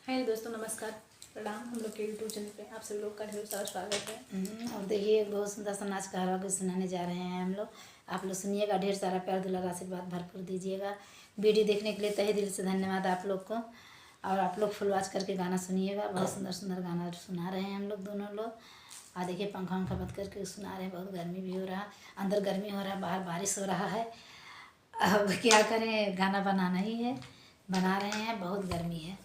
हाय दोस्तों, नमस्कार, प्रणाम। हम लोग के यूट्यूब चैनल पे आप सभी लोग का ढेर सारा स्वागत है। और देखिए एक बहुत सुंदर सा नाच कहावत सुनाने जा रहे हैं हम लोग। आप लोग सुनिएगा, ढेर सारा प्यार दुलार आशीर्वाद भरपूर दीजिएगा। वीडियो देखने के लिए तहे दिल से धन्यवाद आप लोग को। और आप लोग फुल वॉच करके गाना सुनिएगा। बहुत सुंदर सुंदर गाना सुना रहे हैं हम लोग दोनों लोग। और देखिए पंखा उंखा बंद करके सुना रहे हैं। बहुत गर्मी भी हो रहा, अंदर गर्मी हो रहा है, बाहर बारिश हो रहा है। अब क्या करें, गाना बनाना ही है, बना रहे हैं। बहुत गर्मी है।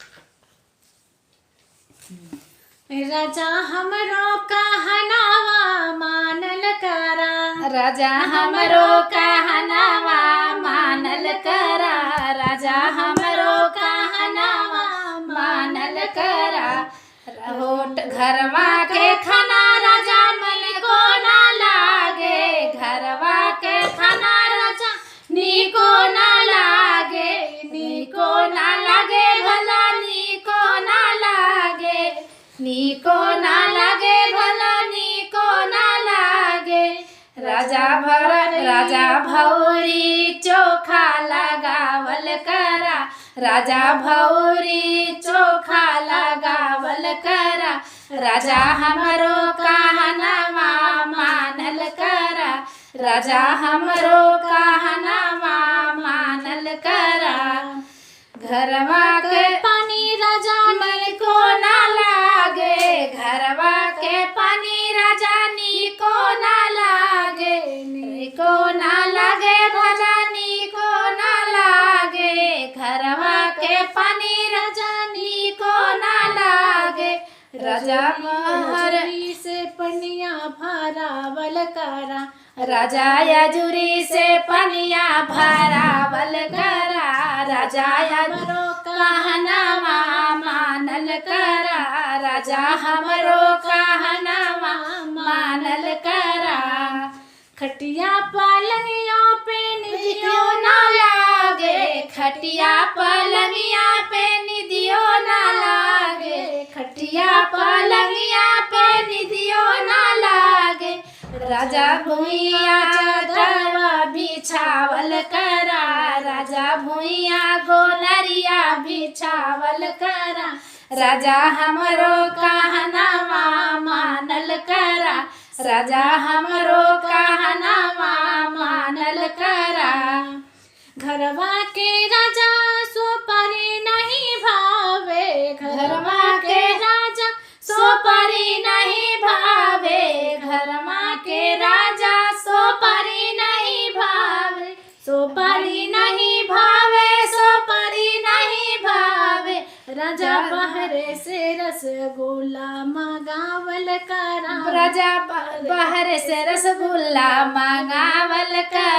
राजा हमरो कहनावा मानल करा, राजा हमरो कहनावा मानल करा, राजा हमरो कहनावा मानल करा। होट घरवा के खाना राजा मन को ना लागे, घरवा के खाना राजा नीको ना लागे, नीको ना लागे, भला नीको ना लागे, नीको ना लागे, भला नीको ना लागे। राजा भौरी चोखा लगावल करा, राजा भौरी चोखा लगावल करा, राजा हमरो कहनावा मानल करा, राजा हमरो कहनावा मानल करा। घरवा के पानी राजा मन को ना लागे, घरवा के पानी राजा नीको ना लागे, नीको ना लागे, भला नीको ना लागे। घरवा के पानी राजा नीको ना लागे। राजा महरी से पनिया भरावल करा, राजा यजुरी से पनिया भरावल करा, राजा हमरो कहनावा मानल करा, राजा हमरो कहनावा मानल करा। खटिया पलंगियों पे निदियो ना लागे, खटिया पलंगिया पे निदियो ना लागे, खटिया पलंगिया पे निदियो ना लागे। राजा भुइया चादरवा बिछावल करा, राजा भुइया गोलरिया बिछावल करा, राजा हमरो कहनावा मानल करा, राजा हमरो कहनावा मानल करा। घरवा के राजा सुपारी नहीं भावे, घरवा के राजा सुपारी नहीं भावे, घरवा के राजा सुपारी नहीं भावे, सुपारी नहीं भावे, सुपारी नहीं भावे। राजा बहरे से रसगुल्ला मंगावल करा, राजा बाहर से रसगुल्ला मंगावल करा,